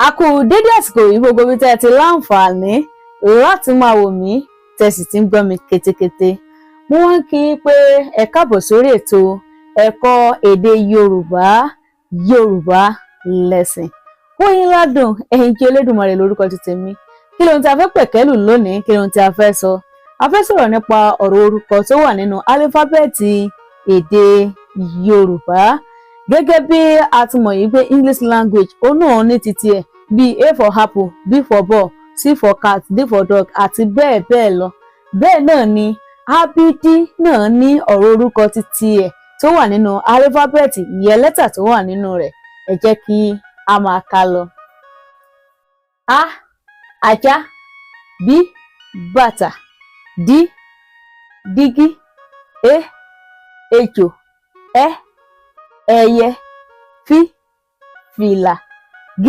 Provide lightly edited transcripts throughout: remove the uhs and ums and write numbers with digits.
A kú dédé àsìkò yìí gbogbo bí tẹ́ ti láǹfààní láti máa wò mí tẹ́ sì ti ń gbọ́ mi ketekete. Mo wá ń kí yín pé ẹ káàbọ̀ sórí ètò ẹ̀kọ́ èdè Yorùbá lesson. Oyinládùn Ẹ̀yìnkẹ́ Elédùmarè lórúkọ ti tèmi. Kí lóhun tí a fẹ́ pẹ̀kẹ́lù lónìí? Kí lóhun tí a fẹ́ sọ? A fẹ́ sọ̀rọ̀ nípa ọ̀rọ̀ orúkọ tó wà nínú álífábẹ́ẹ̀tì èdè Yorùbá. Gẹ́gẹ́ bí a ti mọ̀ yìí pé English language ó náà ní titi ẹ̀ bíi A for apple, B for ball, C for cat, D for dog àti bẹ́ẹ̀ bẹ́ẹ̀ lọ. Bẹ́ẹ̀ náà ni ábídí náà ní ọ̀rọ̀ orúkọ titi ẹ̀ tó wà nínú álífábẹ́ẹ̀tì, ìyẹn lẹ́tà tó wà nínú rẹ̀. Ẹ jẹ́ kí a máa kà lọ. A ajá, B bàtà, D dígí, E ejò, E ẹyẹ, F fìlà, G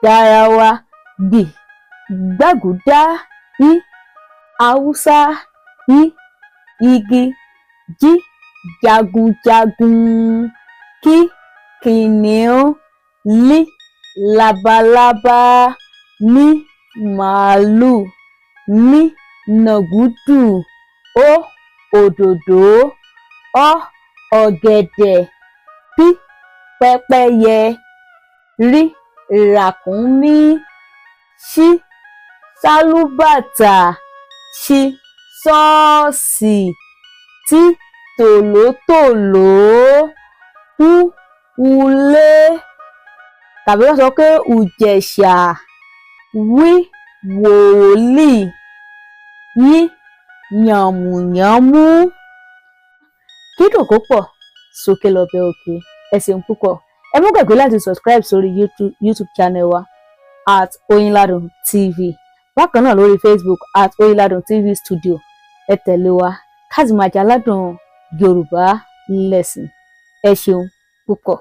garawa, G gbàgùdá, I haúsá, I igi, J jagunjagun, K kìnìún, L labalábá, M màálù, N nàgúdù, O òdòdó, Ọ ọ̀gẹ̀dẹ̀, P pẹ́pẹ́yẹ, R ràkúnmí, Ṣ sálúbàtà, Ṣ ṣọ́ọ̀ṣì, T tòlótòló, U ulé tàbí wọ́n sọ pé ùjẹ̀ṣà, W wòlíì, Y yànmùyánmú. Kídùn kó pọ̀ sókè lọ́bẹ̀ òkè. Ẹ ṣeun púpọ̀. Ẹ má gbàgbé láti subscribe sórí YouTube channel wa @Oyinladun TV. Bákan náà lórí Facebook @Oyinladun TV Studio. Ẹ tẹ̀lé wa ká sì máa jẹ aládùn Yorùbá lesson. Ẹ ṣeun púpọ̀.